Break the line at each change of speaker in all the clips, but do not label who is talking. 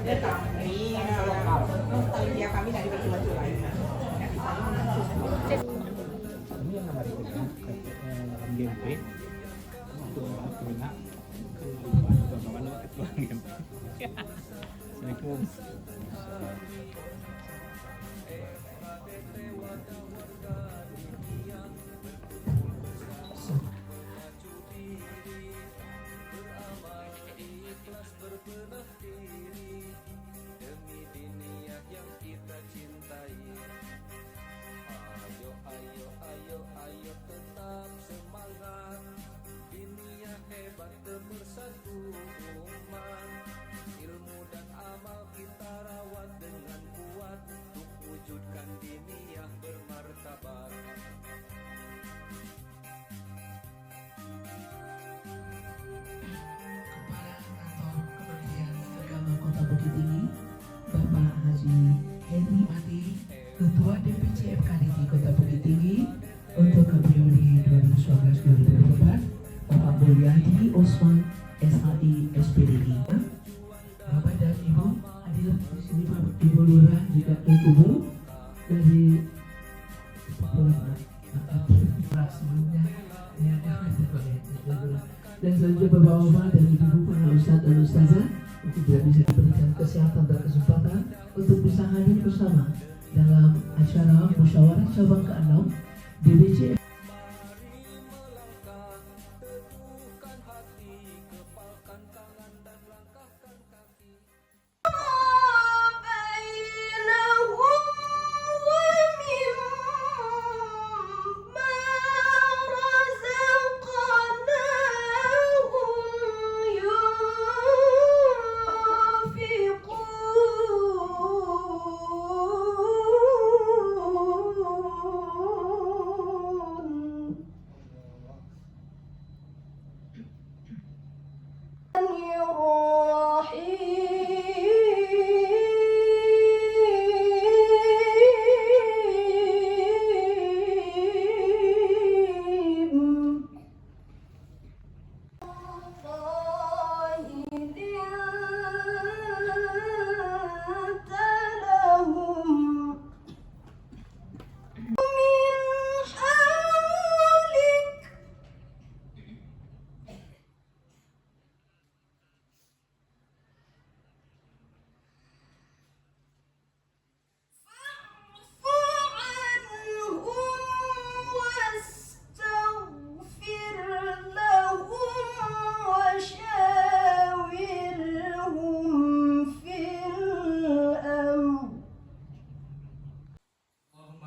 Iya, lokal. Ya kami dari baju-baju lain. Ya, di sana
ini yang nama kita GMP itu guna kebawahan ketua GMP. Assalamualaikum.
Bukit Tinggi, Bapak Haji Henry Adi, Ketua DPC FKDI Kota Bukit Tinggi untuk periode 2019-2024, Bapak Mulyadi Osman SAI SPDI. Bapak dan Ibu hadir di sini, Bapak Ibu Lurah juga Ibu dari sebelumnya dan selanjutnya Bapak-Bapak dan Ibu para Ustadz dan Ustazah untuk tidak bisa diberikan kesehatan dan kesempatan untuk bisa hadir bersama dalam acara musyawarah cabang ke-6 DPC.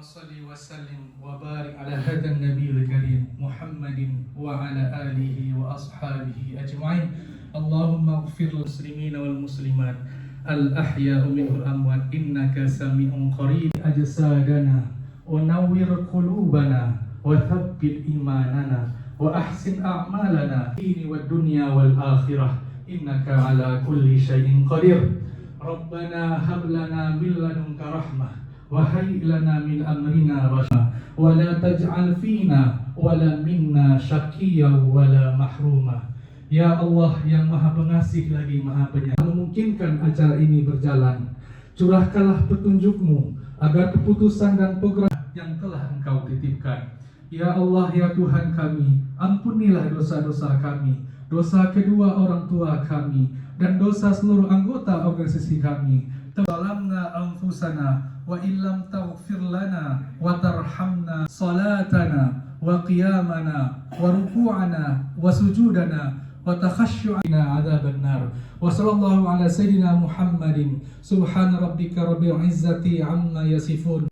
Salli wa sallim wa barik ala hadan nabiyil karim Muhammadin wa ala alihi wa ashabihi ajma'in. Allahumma ighfir lil muslimin wal muslimat al ahya'u minhum amwat innaka sami'un qarib ajsadana wa nawwir qulubana wa thabbit imanana wa ahsin a'malana fid dunya wal akhirah innaka ala kulli syai'in qadir. Rabbana hab lana min ladunka rahmah وهيئ لنا من أمرنا رشدا ولا تجعل فينا ولا منا شقيا ولا محروما. Ya Allah yang maha pengasih lagi maha penyayang, memungkinkan acara ini berjalan, curahkanlah petunjuk-Mu agar keputusan dan program yang telah Engkau titipkan. Ya Allah ya Tuhan kami, ampunilah dosa-dosa kami, dosa kedua orang tua kami, dan dosa seluruh anggota organisasi kami. Zalamna anfusana wa illam taghfir lana wa tarhamna salatana wa qiyamana wa ruku'ana wa sujudana wa takhasyu'ana adzaban nar. Wa sallallahu ala sayyidina Muhammadin subhana rabbika rabbil izzati amma yasifun.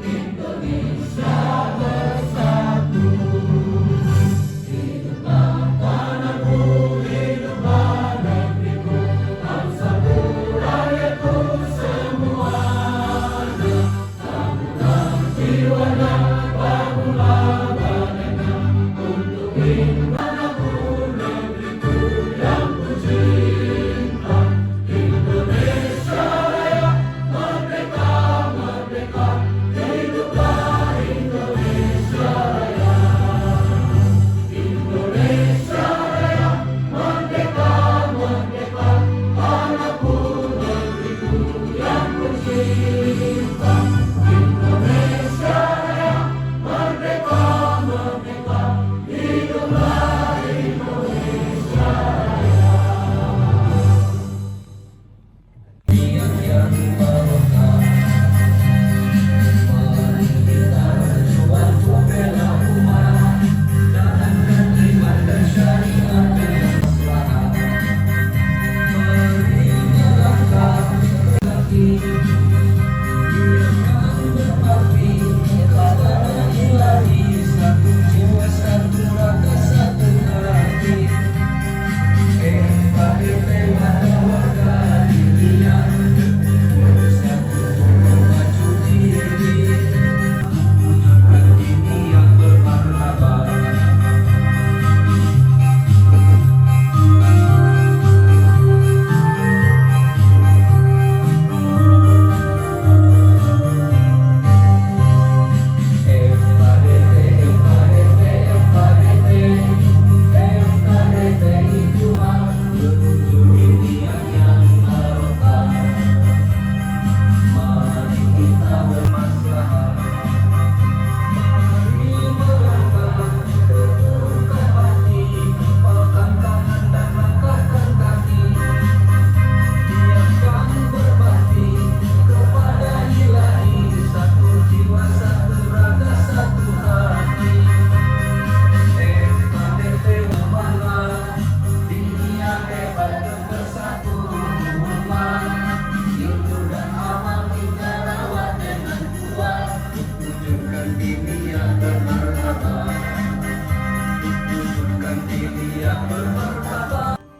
Indonesia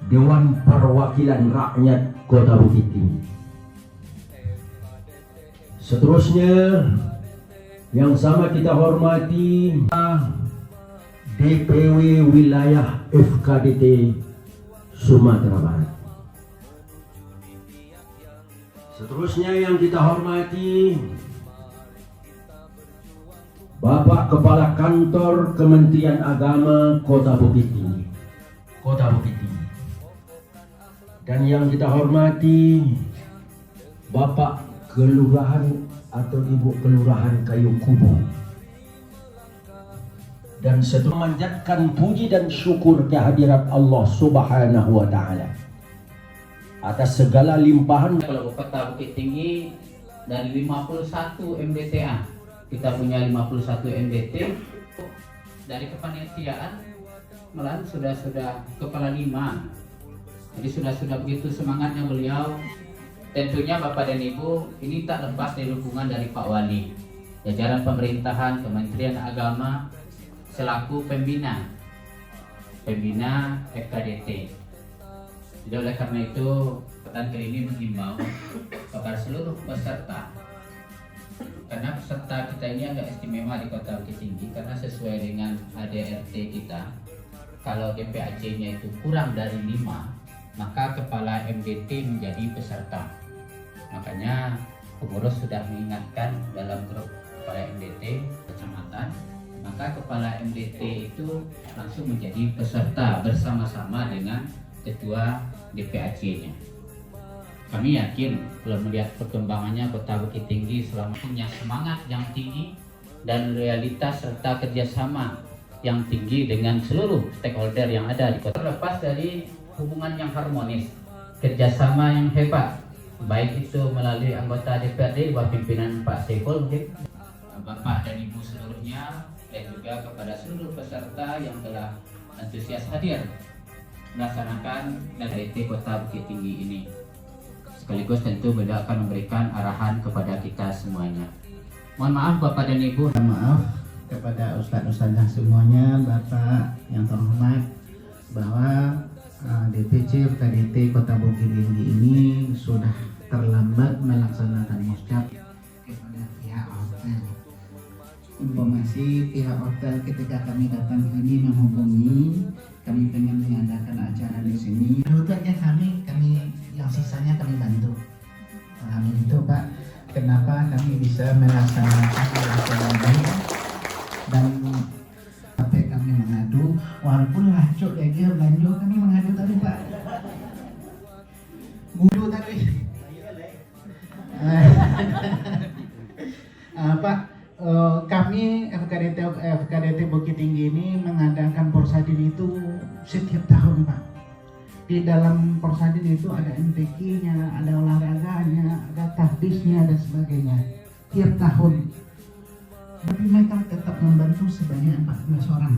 Dewan Perwakilan Rakyat Kota Bukit Tinggi. Seterusnya yang sama kita hormati DPW Wilayah FKDT Sumatera Barat. Seterusnya yang kita hormati Bapak Kepala Kantor Kementerian Agama Kota Bukit Tinggi. Kota Bukit Tinggi. Dan yang kita hormati Bapak Kelurahan atau Ibu Kelurahan Kayu Kubu. Dan setelah memanjatkan puji dan syukur kehadirat Allah Subhanahu wa Ta'ala atas segala limpahan.
Kalau Kota Bukit Tinggi dari 51 MDTA, kita punya 51 MDT. Dari kepanitiaan malahan sudah kepala 5. Jadi sudah begitu semangatnya beliau. Tentunya Bapak dan Ibu, ini tak lepas dari dukungan dari Pak Wali, jajaran pemerintahan, Kementerian Agama selaku pembina FKDT. Jadi oleh karena itu, petang kali ini menghimbau kepada seluruh peserta, karena peserta kita ini agak istimewa di Kota Bukit Tinggi karena sesuai dengan ADRT kita, kalau DPAC-nya itu kurang dari 5, maka kepala MDT menjadi peserta. Makanya pengurus sudah mengingatkan dalam grup kepala MDT kecamatan, maka kepala MDT itu langsung menjadi peserta bersama-sama dengan ketua DPAC-nya. Kami yakin kalau melihat perkembangannya Kota Bukit Tinggi selama punya semangat yang tinggi dan realitas serta kerjasama yang tinggi dengan seluruh stakeholder yang ada di kota. Terlepas dari hubungan yang harmonis, kerjasama yang hebat, baik itu melalui anggota DPRD di bawah pimpinan Pak Saiful, Bapak dan Ibu seluruhnya, dan juga kepada seluruh peserta yang telah antusias hadir melaksanakan DPRD Kota Bukit Tinggi ini. Sekaligus tentu beliau akan memberikan arahan kepada kita semuanya. Mohon maaf Bapak dan Ibu.
Maaf kepada Ustadz-Ustadzah semuanya, Bapak yang terhormat, bahwa DPC FKDT Kota Bukit Tinggi ini sudah terlambat melaksanakan muscap kepada pihak hotel. Informasi pihak hotel ketika kami datang ini menghubungi, kami pengen mengadakan acara di sini. Hotelnya kami yang sisanya kami bantu. Amin itu Pak. Kenapa kami bisa melaksanakan acara ini dan sampai kami mengadu, walaupun lacuk lagi belanja kami mengadu tadi Pak. Gudu tadi. Pak, kami FKDT Bukit Tinggi ini mengadakan Porsadin itu setiap tahun Pak. Di dalam Porsadin itu ada MTQ-nya, ada olahraganya, ada takdisnya dan sebagainya tiap tahun. Tapi mereka tetap membantu sebanyak 14 orang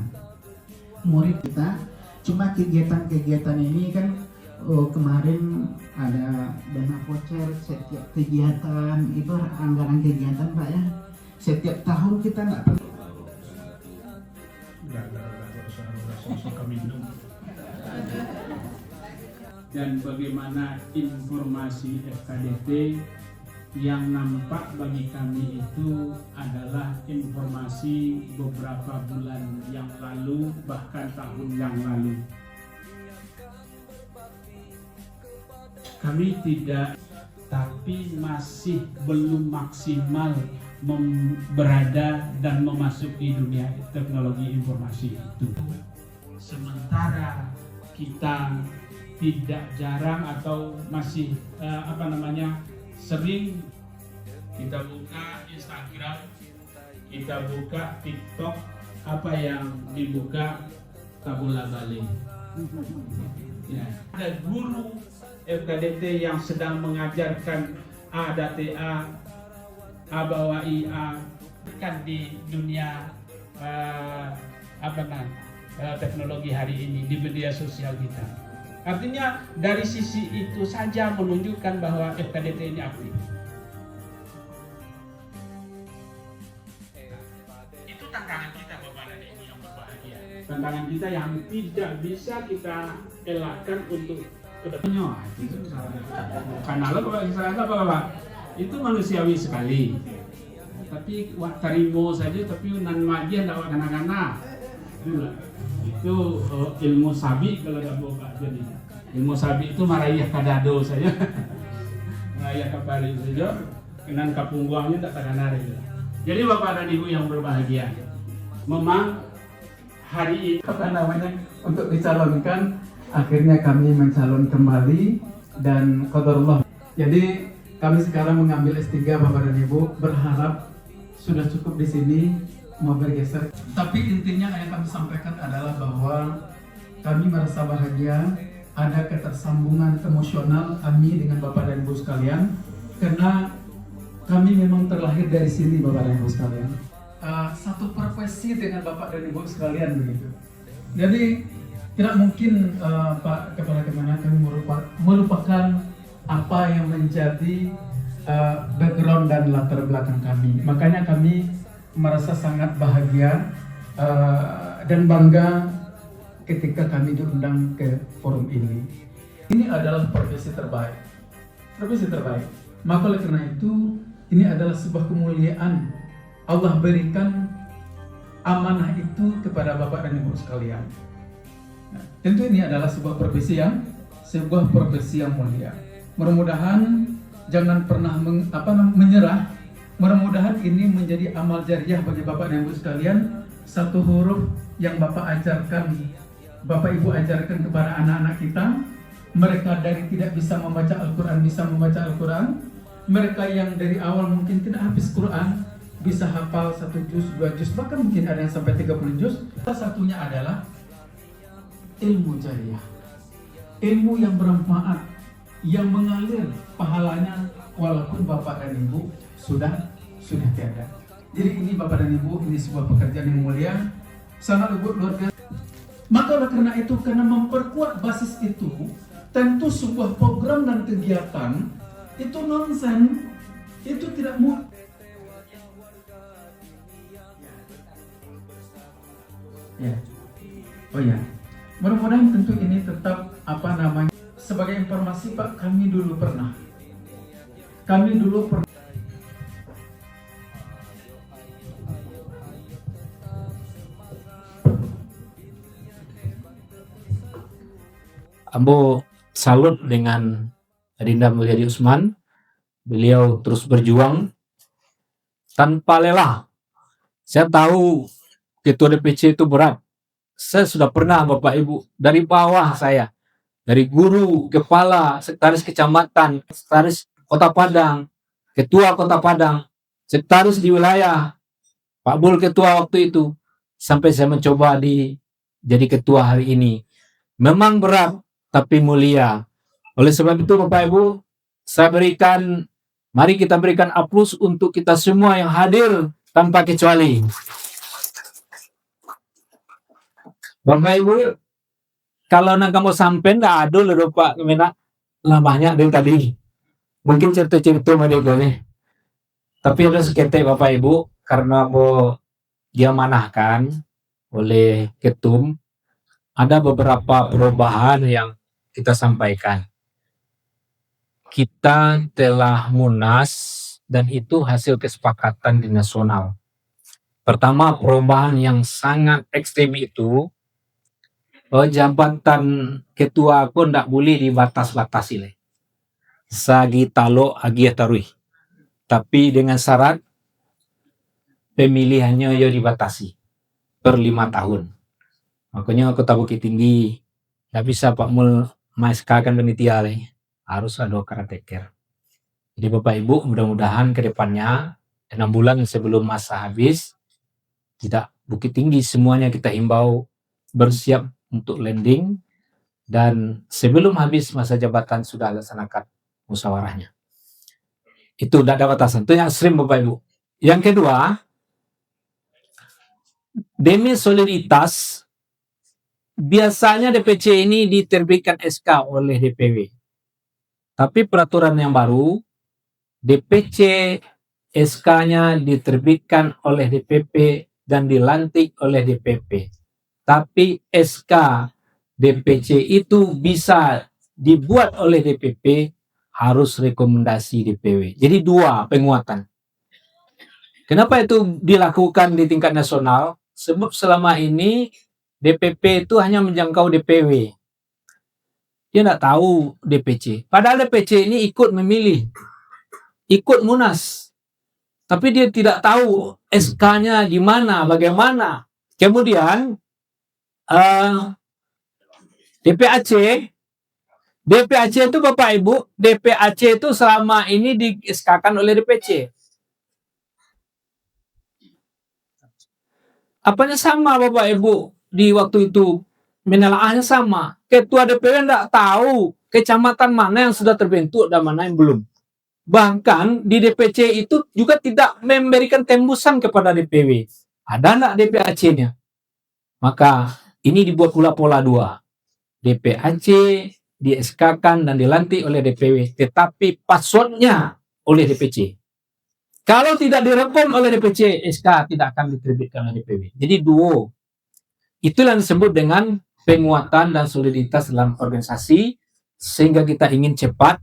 murid kita. Cuma kegiatan-kegiatan ini kan kemarin ada dana voucher setiap kegiatan, itu anggaran kegiatan Pak ya. Setiap tahun kita nggak perlu.
Dan bagaimana informasi FKDT yang nampak bagi kami itu adalah informasi beberapa bulan yang lalu, bahkan tahun yang lalu. Kami tidak, tapi masih belum maksimal berada dan memasuki dunia teknologi informasi itu. Sementara kita tidak jarang atau masih sering kita buka Instagram, kita buka TikTok, apa yang dibuka tabula balik. Ya. Ada guru FKDT yang sedang mengajarkan A date A, A bawa I A, kan di dunia teknologi hari ini di media sosial kita. Artinya dari sisi itu saja menunjukkan bahwa FKDT ini aktif. tantangan kita Bapak dan Ibu yang berbahagia. Tantangan kita yang tidak bisa kita elakkan untuk kedepannya. Itu karena lo apa Bapak? Itu manusiawi sekali. Tapi wak tarimo saja tapi nan magian dak kanak-kanak. Itu ilmu sabi kalau dak Bapak jadi. Ilmu sabi itu marayah kadado saja. Marayah kapali saja. Kenan kapungguangnya tak takanare. Jadi Bapak dan Ibu yang berbahagia. Memang hari ini
untuk dicalonkan, akhirnya kami mencalon kembali dan qadarullah. Jadi kami sekarang mengambil S3 Bapak dan Ibu, berharap sudah cukup di sini, mau bergeser. Tapi intinya yang kami sampaikan adalah bahwa kami merasa bahagia, ada ketersambungan emosional kami dengan Bapak dan Ibu sekalian, karena kami memang terlahir dari sini Bapak dan Ibu sekalian. Satu profesi dengan Bapak dan Ibu sekalian begitu. Jadi tidak mungkin Pak Kepala Kemenang kami melupakan apa yang menjadi background dan latar belakang kami. Makanya kami merasa sangat bahagia dan bangga ketika kami diundang ke forum ini. Ini adalah profesi terbaik. Profesi terbaik. Maka oleh karena itu, ini adalah sebuah kemuliaan. Allah berikan amanah itu kepada Bapak dan Ibu sekalian. Nah, tentu ini adalah sebuah profesi yang mulia. Mudah-mudahan jangan pernah menyerah. Mudah-mudahan ini menjadi amal jariah bagi Bapak dan Ibu sekalian. Satu huruf yang Bapak Ibu ajarkan kepada anak-anak kita. Mereka dari tidak bisa membaca Al-Quran, bisa membaca Al-Quran. Mereka yang dari awal mungkin tidak habis Quran, bisa hafal 1 juz, 2 juz, bahkan mungkin ada yang sampai 30 juz. Salah satunya adalah ilmu jariah. Ilmu yang bermanfaat, yang mengalir pahalanya walaupun Bapak dan Ibu sudah tiada. Jadi ini Bapak dan Ibu, ini sebuah pekerjaan yang mulia, sangat luar biasa. Maka oleh karena itu, karena memperkuat basis itu, tentu sebuah program dan kegiatan itu nonsen, itu tidak mudah. Ya, oh ya, mudah-mudahan tentu ini tetap sebagai informasi Pak, kami dulu pernah.
Ambo salut dengan Adinda Mulyadi Usman. Beliau terus berjuang tanpa lelah. Saya tahu ketua DPC itu berat. Saya sudah pernah Bapak Ibu, dari bawah saya, dari guru, kepala, sekretaris kecamatan, sekretaris Kota Padang, ketua Kota Padang, sekretaris di wilayah, Pak Bul ketua waktu itu, sampai saya mencoba jadi ketua hari ini. Memang berat, tapi mulia. Oleh sebab itu Bapak Ibu, mari kita berikan aplaus untuk kita semua yang hadir tanpa kecuali. Bapak Ibu, kalau nak kamu sampai nggak ada loh Pak Kemenak, lah banyak dari tadi. Mungkin cerita-cerita mereka nih. Tapi ada seketik Bapak Ibu, karena mau dia manahkan oleh ketum, ada beberapa perubahan yang kita sampaikan. Kita telah munas dan itu hasil kesepakatan di nasional. Pertama, perubahan yang sangat ekstrim itu, jabatan ketua aku tidak boleh dibatas-batasi. Sagi talo agi tarui. Tapi dengan syarat pemilihannya ya dibatasi per 5 tahun. Makanya Kota Bukit Tinggi tidak bisa Pak Mul maeskakan panitia harus ada karateker. Jadi Bapak Ibu, mudah-mudahan ke depannya 6 bulan sebelum masa habis, tidak Bukit Tinggi semuanya kita himbau bersiap untuk landing, dan sebelum habis masa jabatan sudah laksanakan musyawarahnya. Itu tidak ada batasan. Itu yang ekstrim Bapak Ibu. Yang kedua, demi soliditas, biasanya DPC ini diterbitkan SK oleh DPW. Tapi peraturan yang baru, DPC SK-nya diterbitkan oleh DPP dan dilantik oleh DPP. Tapi SK DPC itu bisa dibuat oleh DPP, harus rekomendasi DPW. Jadi 2 penguatan. Kenapa itu dilakukan di tingkat nasional? Sebab selama ini DPP itu hanya menjangkau DPW. Dia tidak tahu DPC. Padahal DPC ini ikut memilih, ikut munas. Tapi dia tidak tahu SK-nya di mana, bagaimana. Kemudian DPAC itu Bapak Ibu, DPAC itu selama ini di SK-kan oleh DPC. Apanya sama Bapak Ibu di waktu itu, menelaahnya sama. Ketua DPW tidak tahu kecamatan mana yang sudah terbentuk dan mana yang belum. Bahkan di DPC itu juga tidak memberikan tembusan kepada DPW. Ada enggak DPAC-nya? Maka ini dibuat pula pola 2. DPAC di SK-kan dan dilantik oleh DPW, tetapi passwordnya oleh DPC. Kalau tidak direkom oleh DPC, SK tidak akan diterbitkan oleh DPW. Jadi duo. Itulah yang disebut dengan penguatan dan soliditas dalam organisasi, sehingga kita ingin cepat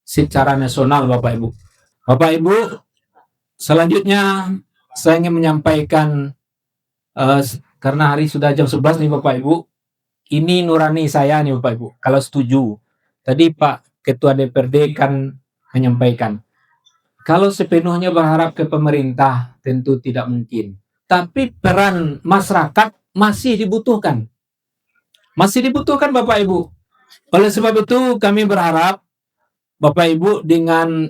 secara nasional, Bapak Ibu. Bapak Ibu, selanjutnya saya ingin menyampaikan, karena hari sudah jam 11 nih Bapak Ibu, ini nurani saya nih Bapak Ibu, kalau setuju. Tadi Pak Ketua DPRD kan menyampaikan, kalau sepenuhnya berharap ke pemerintah tentu tidak mungkin. Tapi peran masyarakat masih dibutuhkan. Masih dibutuhkan Bapak Ibu. Oleh sebab itu kami berharap Bapak Ibu, dengan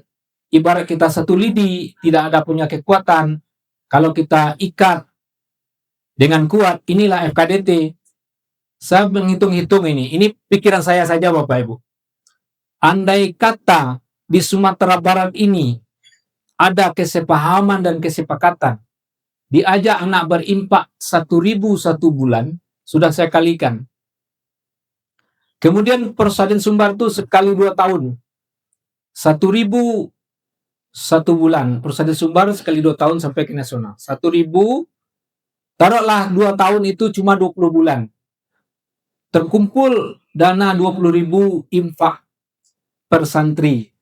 ibarat kita satu lidi, tidak ada punya kekuatan. Kalau kita ikat dengan kuat, inilah FKDT. Saya menghitung-hitung ini pikiran saya saja Bapak Ibu. Andai kata di Sumatera Barat ini ada kesepahaman dan kesepakatan, diajak anak berimpak 1.000 satu bulan, sudah saya kalikan. Kemudian Persatuan Sumbar itu sekali 2 tahun. 1.000 satu bulan. Persatuan Sumbar sekali 2 tahun sampai ke nasional. 1.000, taruhlah 2 tahun itu cuma 20 bulan. Terkumpul dana 20.000 infak per santri.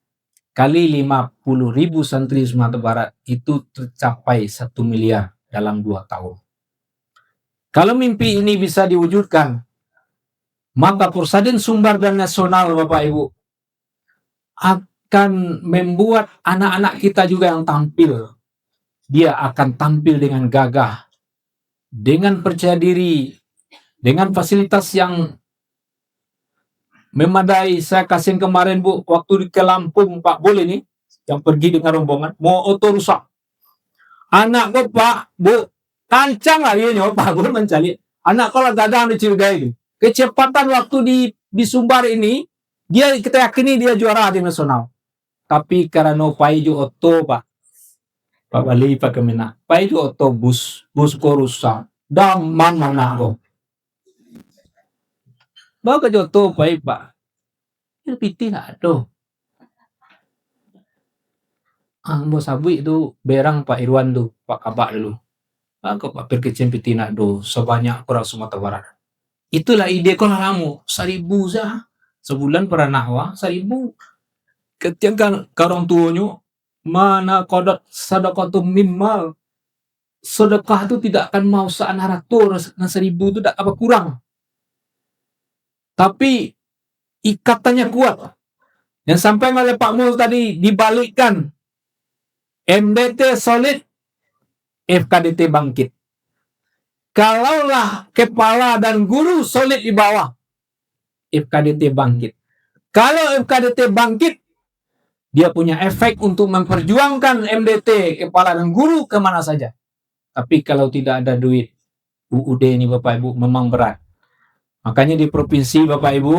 Kali 50.000 santri Sumatera Barat, itu tercapai 1 miliar dalam 2 tahun. Kalau mimpi ini bisa diwujudkan, maka Persatuan Sumbar dan nasional Bapak Ibu akan membuat anak-anak kita juga yang tampil. Dia akan tampil dengan gagah, dengan percaya diri, dengan fasilitas yang memadai. Saya kasih kemarin Bu, waktu ke Lampung Pak Bol ini, yang pergi dengan rombongan, mau oto rusak. Anak kok Pak, Bu, kancang lah dia Pak Bol mencari. Anak kalau gadang dicurigai. Kecepatan waktu di Sumbar ini, kita yakini dia juara di nasional. Tapi karena paiju oto Pak Bali Pak Kemenak, paiju oto bus ko rusak. Daman mana ko. Bawa ke Joto Pak. Itu piti nak do. Bos Abui itu berang Pak Irwan tuh, Pak Kabak dulu. Kok Pak Perkecen piti nak do sebanyak orang Sumatera Barat. Itulah ide ko lamu 1.000 sah. Sebulan per anak 1.000. Ketika orang tuanya mana kodok sedekah minimal. Sedekah itu tidak akan mau seanaratur 1.000 itu tidak apa kurang. Tapi ikatannya kuat. Yang sampai oleh Pak Mul tadi dibalikkan. MDT solid, FKDT bangkit. Kalaulah kepala dan guru solid di bawah, FKDT bangkit. Kalau FKDT bangkit, dia punya efek untuk memperjuangkan MDT, kepala dan guru kemana saja. Tapi kalau tidak ada duit, UUD ini Bapak Ibu memang berat. Makanya di provinsi Bapak Ibu,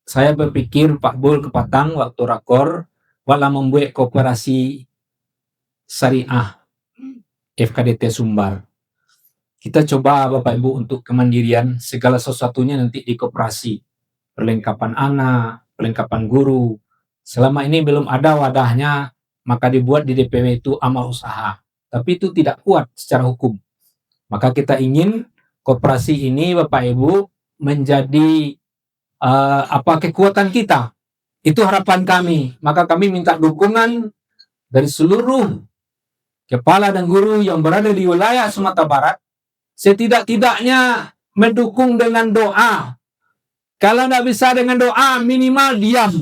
saya berpikir Pak Bol ke Patang waktu rakor, walau membuat koperasi syariah FKDT Sumbar. Kita coba Bapak Ibu untuk kemandirian, segala sesuatunya nanti di koperasi. Perlengkapan anak, perlengkapan guru. Selama ini belum ada wadahnya, maka dibuat di DPW itu amal usaha. Tapi itu tidak kuat secara hukum. Maka kita ingin koperasi ini Bapak Ibu menjadi kekuatan kita. Itu harapan kami. Maka kami minta dukungan dari seluruh kepala dan guru yang berada di wilayah Sumatera Barat, setidak-tidaknya mendukung dengan doa. Kalau tidak bisa dengan doa, minimal diam.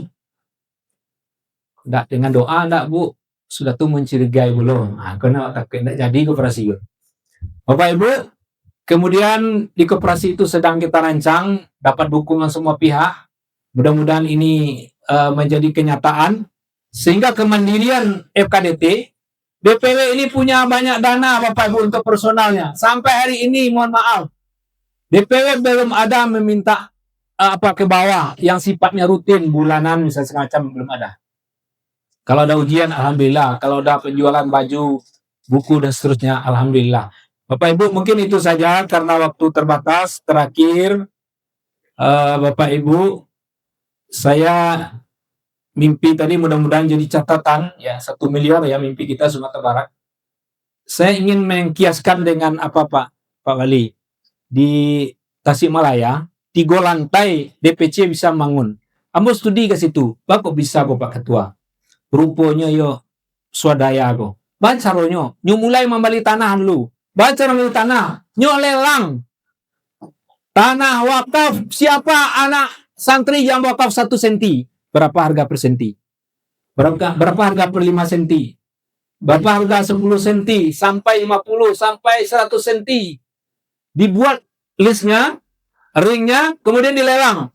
Tidak dengan doa, tidak Bu. Sudah tuh mencurigai belum. Karena tidak jadi koperasi. Bapak Ibu, kemudian di koperasi itu sedang kita rancang, dapat dukungan semua pihak. Mudah-mudahan ini menjadi kenyataan. Sehingga kemandirian FKDT, DPW ini punya banyak dana Bapak Ibu untuk personalnya. Sampai hari ini, mohon maaf, DPW belum ada meminta ke bawah yang sifatnya rutin, bulanan, misalnya semacam, belum ada. Kalau ada ujian, alhamdulillah. Kalau ada penjualan baju, buku, dan seterusnya, alhamdulillah. Bapak Ibu, mungkin itu saja karena waktu terbatas. Terakhir, Bapak Ibu, saya mimpi tadi mudah-mudahan jadi catatan, ya 1 miliar ya mimpi kita Sumatera Barat. Saya ingin mengkiaskan dengan apa Pak Wali? Di Tasikmalaya, 3 lantai DPC bisa bangun. Ambo studi ke situ, Pak kok bisa Bapak Ketua? Rupanya yo swadaya ko. Bancaronyo, nyo mulai membeli tanah dulu. Bancar membeli tanah, nyo lelang. Tanah wakaf, siapa anak santri yang wakaf 1 senti? Berapa harga per senti? Berapa harga per 5 senti? Berapa harga 10 senti? Sampai 50, sampai 100 senti. Dibuat listnya, ringnya, kemudian dilelang.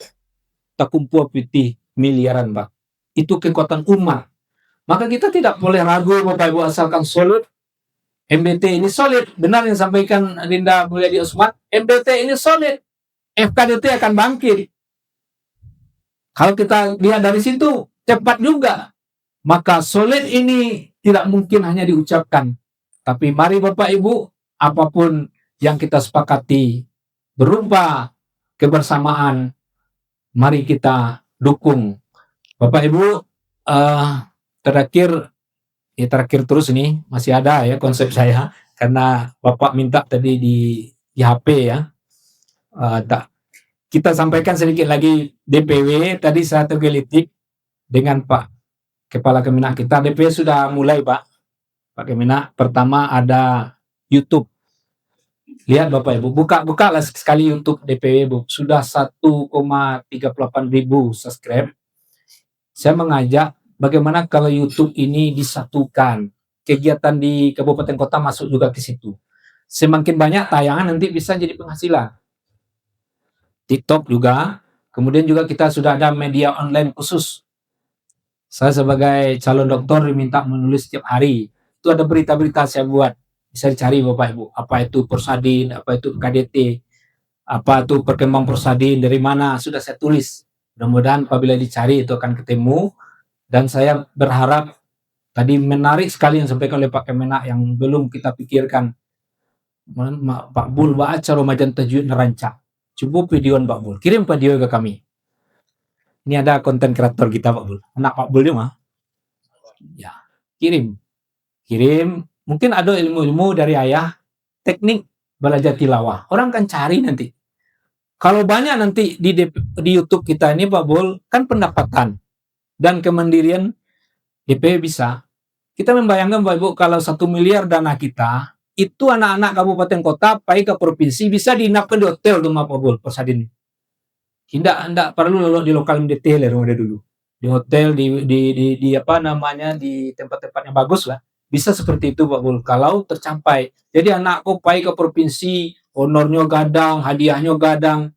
Tak kumpul putih miliaran, Pak. Itu kekuatan umat. Maka kita tidak boleh ragu Bapak Ibu asalkan solid. MBT ini solid. Benar yang sampaikan Dinda Mulyadi Usman. MBT ini solid. FKDT akan bangkit. Kalau kita lihat dari situ, cepat juga. Maka solid ini tidak mungkin hanya diucapkan. Tapi mari Bapak Ibu, apapun yang kita sepakati berupa kebersamaan, mari kita dukung. Bapak Ibu, terakhir terus ini masih ada ya konsep saya karena Bapak minta tadi di HP ya. Kita sampaikan sedikit lagi DPW tadi saya tergelitik dengan Pak Kepala Kemenak kita. DPW sudah mulai Pak Kemenak. Pertama ada YouTube. Lihat Bapak Ibu, buka sekali YouTube DPW Bu. Sudah 1,38 ribu subscribe. Saya mengajak bagaimana kalau YouTube ini disatukan, kegiatan di kabupaten kota masuk juga ke situ. Semakin banyak tayangan nanti bisa jadi penghasilan. TikTok juga, kemudian juga kita sudah ada media online khusus. Saya sebagai calon doktor diminta menulis setiap hari. Itu ada berita-berita saya buat, bisa dicari Bapak Ibu. Apa itu Porsadin, apa itu KDT, apa itu perkembang Porsadin, dari mana, sudah saya tulis. Mudah-mudahan apabila dicari itu akan ketemu. Dan saya berharap tadi menarik sekali yang disampaikan oleh Pak Kemenak yang belum kita pikirkan. Pak Bul baca Ramadan tajwid nerancak. Coba videoan Pak Bul, kirim video ke kami. Ini ada konten kreator kita Pak Bul. Anak Pak Bul dia mah. Ya, kirim. Mungkin ada ilmu-ilmu dari ayah, teknik belajar tilawah. Orang kan cari nanti. Kalau banyak nanti di YouTube kita ini Pak Bul, kan pendapatan dan kemandirian DPW bisa. Kita membayangkan Bapak Ibu kalau 1 miliar dana kita, itu anak-anak kabupaten kota pergi ke provinsi bisa diinapkan di hotel tuh Pak Bul Porsadin. Tidak perlu di lokal MDT rumah dulu. Di hotel di apa namanya di tempat-tempat yang bagus lah. Bisa seperti itu Pak Bul kalau tercapai. Jadi anakku pergi ke provinsi, honornya gadang, hadiahnya gadang.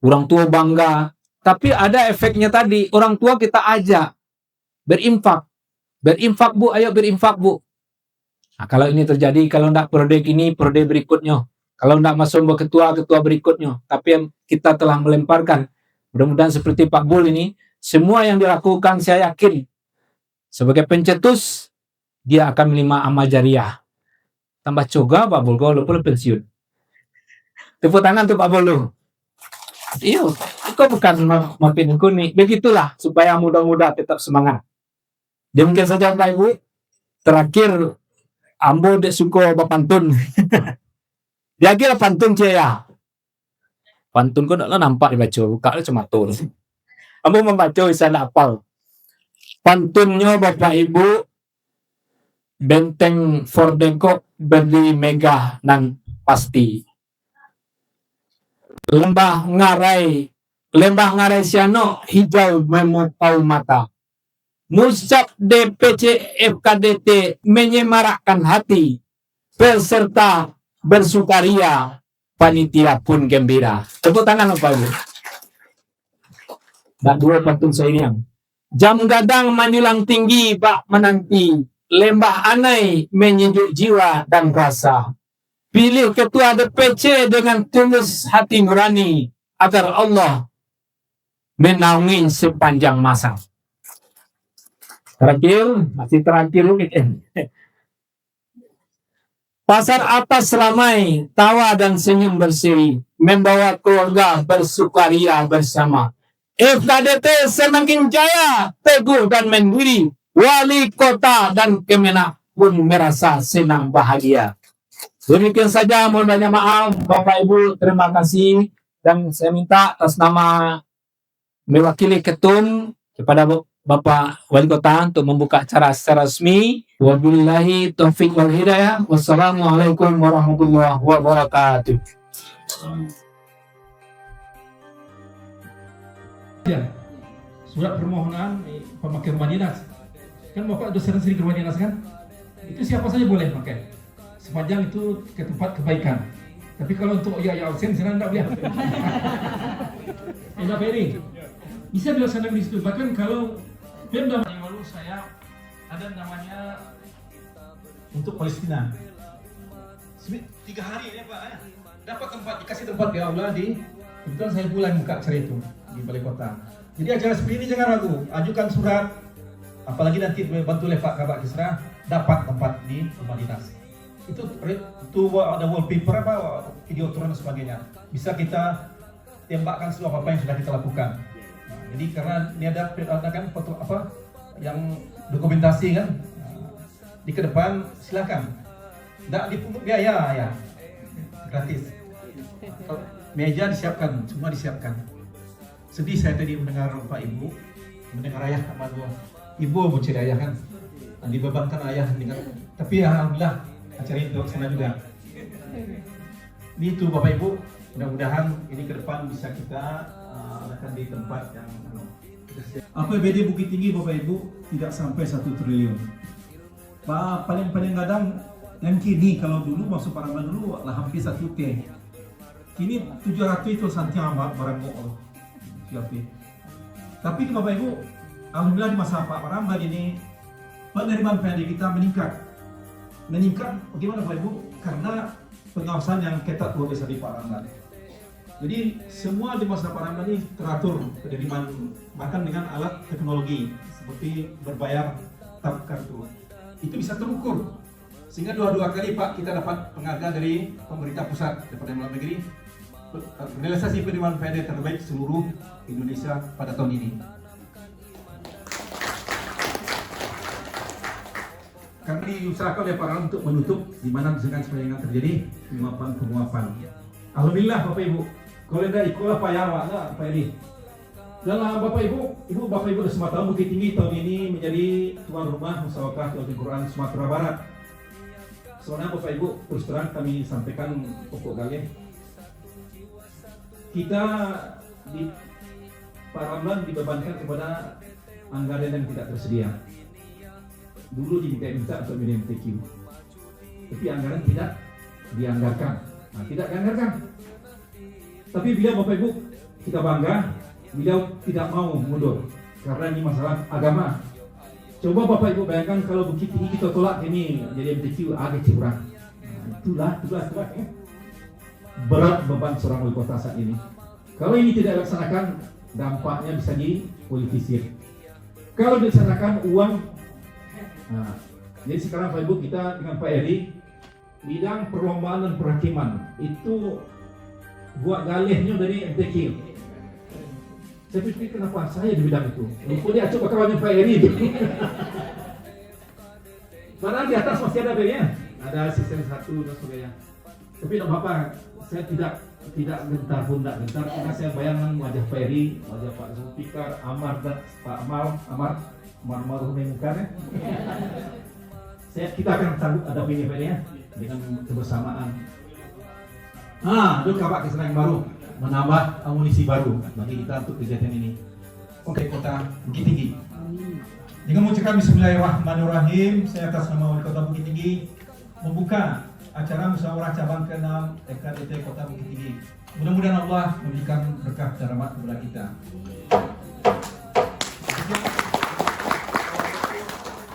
Orang tua bangga. Tapi ada efeknya tadi, orang tua kita ajak berinfak. Berinfak Bu, ayo berinfak Bu. Nah, kalau ini terjadi, kalau tidak periode ini, periode berikutnya. Kalau tidak masuk ketua berikutnya. Tapi kita telah melemparkan. Mudah-mudahan seperti Pak Bul ini, semua yang dilakukan saya yakin. Sebagai pencetus, dia akan menerima amal jariah. Tambah coga Pak Bul, kalau pensiun. Tepuk tangan tuh Pak Bul lu. Iya, itu bukan mampin kuning. Begitulah supaya muda-muda tetap semangat. Demikian saja Pak Ibu. Terakhir, ambo dek suko bapantun. Dia kira pantun cia ya. Pantun kok nak nampak dibaca, buka lah cematur. Kamu membaca bisa nak apal. Pantunnya Bapak Ibu benteng Fordengkok berdiri megah nan pasti. Lembah ngarai siano hijau memukau mata. Musab DPC FKDT menyemarakkan hati. Peserta bersukaria, panitia pun gembira. Tepuk tangan Bapak Ibu. Nak dua pantun saya ini yang. Jam gadang menjulang tinggi bak menanti. Lembah anai menyejuk jiwa dan rasa. Pilih ketua DPC dengan tulus hati nurani agar Allah menaungi sepanjang masa. Masih terakhir. Pasar atas ramai, tawa dan senyum berseri, membawa keluarga bersukaria bersama. FKDT semakin jaya, teguh dan mandiri. Wali kota dan Kemenak pun merasa senang bahagia. Demikian saja, mohon banyak maaf Bapak Ibu, terima kasih. Dan saya minta atas nama mewakili ketum kepada Bapak Wali Kota untuk membuka acara secara resmi. Wabillahi taufiq wal hidayah. Wassalamualaikum warahmatullahi wabarakatuh.
Ya, surat permohonan pemakai rumah dinas. Kan Bapak sudah sering ke rumah dinas kan? Itu siapa saja boleh pakai. Sepanjang itu ke tempat kebaikan. Tapi kalau untuk ya absen sana tidak boleh. Pak Eri, bisa dilaksanakan di situ. Bahkan kalau Pemda yang lalu saya ada namanya untuk Palestina. 3 hari ya Pak, dapat tempat, dikasih tempat di aula di. Kebetulan saya mulai buka acara itu di Balai Kota. Jadi acara seperti ini jangan ragu, ajukan surat. Apalagi nanti bantu oleh Pak Kabak Kisra dapat tempat di rumah dinas. Itu ada wallpaper apa, video turun dan sebagainya. Bisa kita tembakkan seluruh apa yang sudah kita lakukan. Jadi karena ini ada kan foto apa yang dokumentasi kan, di ke depan silakan. Tidak dipungut biaya ya, gratis. Meja disiapkan, semua disiapkan. Sedih saya tadi mendengar Pak Ibu, mendengar ayah sama dua ibu mencari ayah kan, dibebankan ayah dengan. Tapi ya, alhamdulillah acara itu sana juga. Ini itu Bapak Ibu, mudah-mudahan ini ke depan bisa kita akan di tempat yang APBD Bukit Tinggi Bapak Ibu tidak sampai 1 triliun. Paling kadang yang kini kalau dulu masuk Paramba dulu lah hampir 1 T. Kini 700 itu santiang barang bokol. Tapi Bapak Ibu, alhamdulillah di masa Pak Paramba ini penerimaan PND kita meningkat. Bagaimana Bapak Ibu? Karena pengawasan yang ketat luar biasa di Paramba. Jadi semua di masa Paramba ini teratur penerimaan bahkan dengan alat teknologi seperti berbayar tap kartu. Itu bisa terukur. Sehingga dua kali Pak kita dapat penghargaan dari pemerintah pusat Departemen Luar Negeri realisasi penerimaan PND terbaik seluruh Indonesia pada tahun ini. Kami diusahakan oleh Paramba untuk menutup di mana dengan sepanjang terjadi penguapan. Alhamdulillah Bapak Ibu. Kalau tidak ikulah Pak Yawa, Pak Edi. Dalam Bapak Ibu sudah 5 tahun Bukit Tinggi tahun ini menjadi tuan rumah musyawarah Al Quran Sumatera Barat. Sebenarnya Bapak Ibu terus terang kami sampaikan pokok kali. Kita di Paramba dibebankan kepada anggaran yang tidak tersedia. Dulu diminta untuk MTQ, tapi anggaran tidak dianggarkan. Tidak dianggarkan. Tapi beliau Bapak Ibu kita bangga, beliau tidak mau mundur karena ini masalah agama. Coba Bapak Ibu bayangkan kalau Bukit Tinggi kita tolak ini jadi MTQ agak curang. Itulah berat beban seorang wali kota saat ini. Kalau ini tidak dilaksanakan, dampaknya bisa dipolitisir. Kalau dilaksanakan uang, jadi sekarang Bapak Ibu kita dengan Pak Eri bidang perlombaan dan perhakiman itu buat galihnya dari MTQ. Saya pikir kenapa saya di bidang itu? Lupa dia coba kawannya Pak Eri itu. Padahal di atas masih ada bedanya, ada sistem 1 dan sebagainya. Tapi tidak apa-apa, saya tidak gentar pun tidak gentar karena saya bayangkan wajah Ferry, wajah Pak Zulfikar, Amar dan Pak Amar Mengukar ya. Kita akan sanggup ada ini Ferry ya dengan kebersamaan. Itu Pak Kesana yang baru menambah amunisi baru bagi kita untuk kegiatan ini. Oke, Kota Bukit Tinggi. Dengan mengucapkan Bismillahirrahmanirrahim, saya atas nama Wali Kota Bukit Tinggi membuka acara musyawarah cabang ke-6 FKDT Kota Bukit Tinggi. Mudah-mudahan Allah memberikan berkah dan rahmat kepada kita.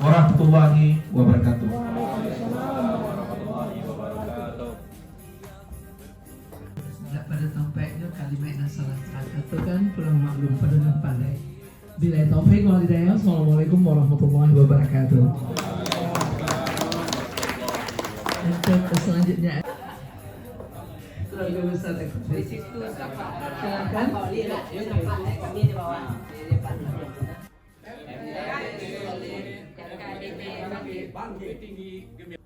Warahmatullahi wabarakatuh.
Pada tampaknya kalimat nasalah itu kan pulang maklum pada dan pandai. Bila taufik wal hidayah. Assalamualaikum warahmatullahi wabarakatuh. Untuk selanjutnya keluarga besar eksekutif. Silakan.
Kami di bawah.
Bangkit tinggi gembira.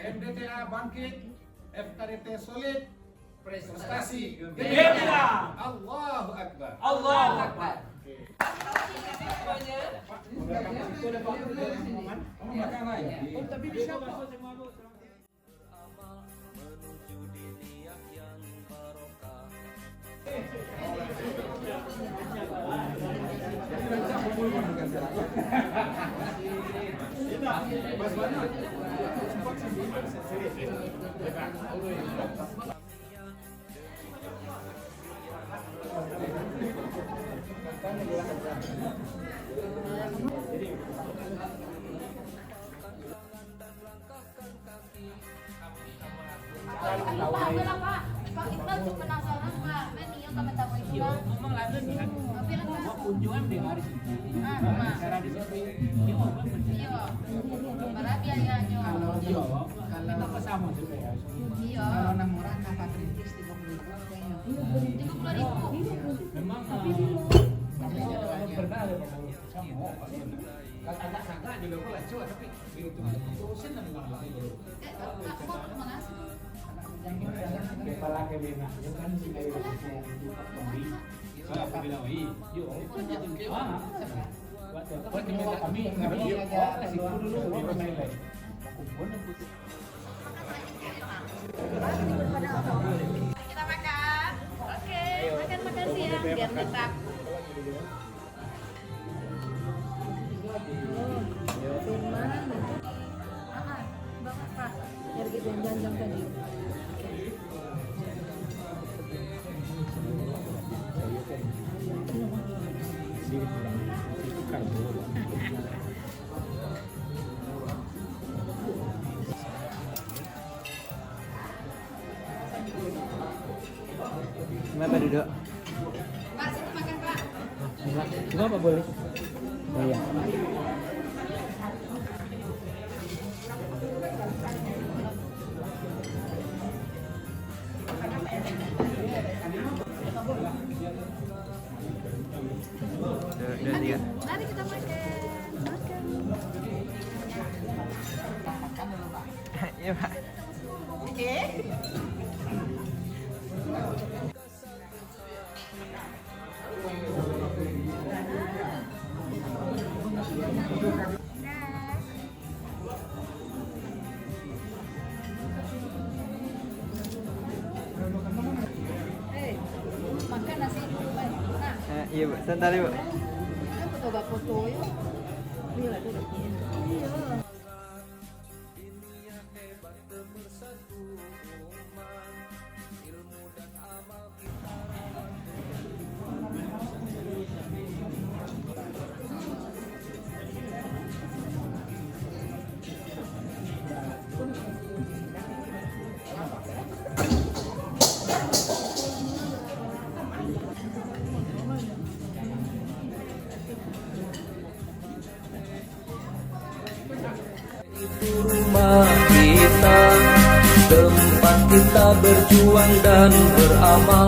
MDTA bangkit, FKDT solid, prestasi gembira. Allahu Akbar. Allahu Akbar. Tapi bisa
Pak Iqbal tuh penasaran Pak, ini yang tamu itu Pak. Ngomong lagi nih kan. Tapi kan mau kunjungan di hari itu. Cara di situ. Iya. Para biayanya. Iya. Kita bersama juga ya. Iya. Kalau 6 orang apa kritis 30.000 kayaknya. 30.000. Memang pernah ada sama. Kakak juga boleh coba tapi begitu terusin dan enggak lagi. Aku mau ngasih. Kepala kebena, itu kan si kayu pembeli. Kalau aku bilang, yuk, buat kebena kami kasih dulu di Medan. Kita makan. Oke, makan siang biar tetap. Bapak Pak, dari gitu janjang tadi.
Kenapa duduk?
Pak, situ makan Pak.
Enggak apa boleh? Oh iya.
Mari kita makan.
Iya Pak.
Oke.
Makan nasi nah.
Iya Bu, sebentar Bu.
Foto yuk. Iya, duduk. Iya.
Rumah kita, tempat kita berjuang dan beramal.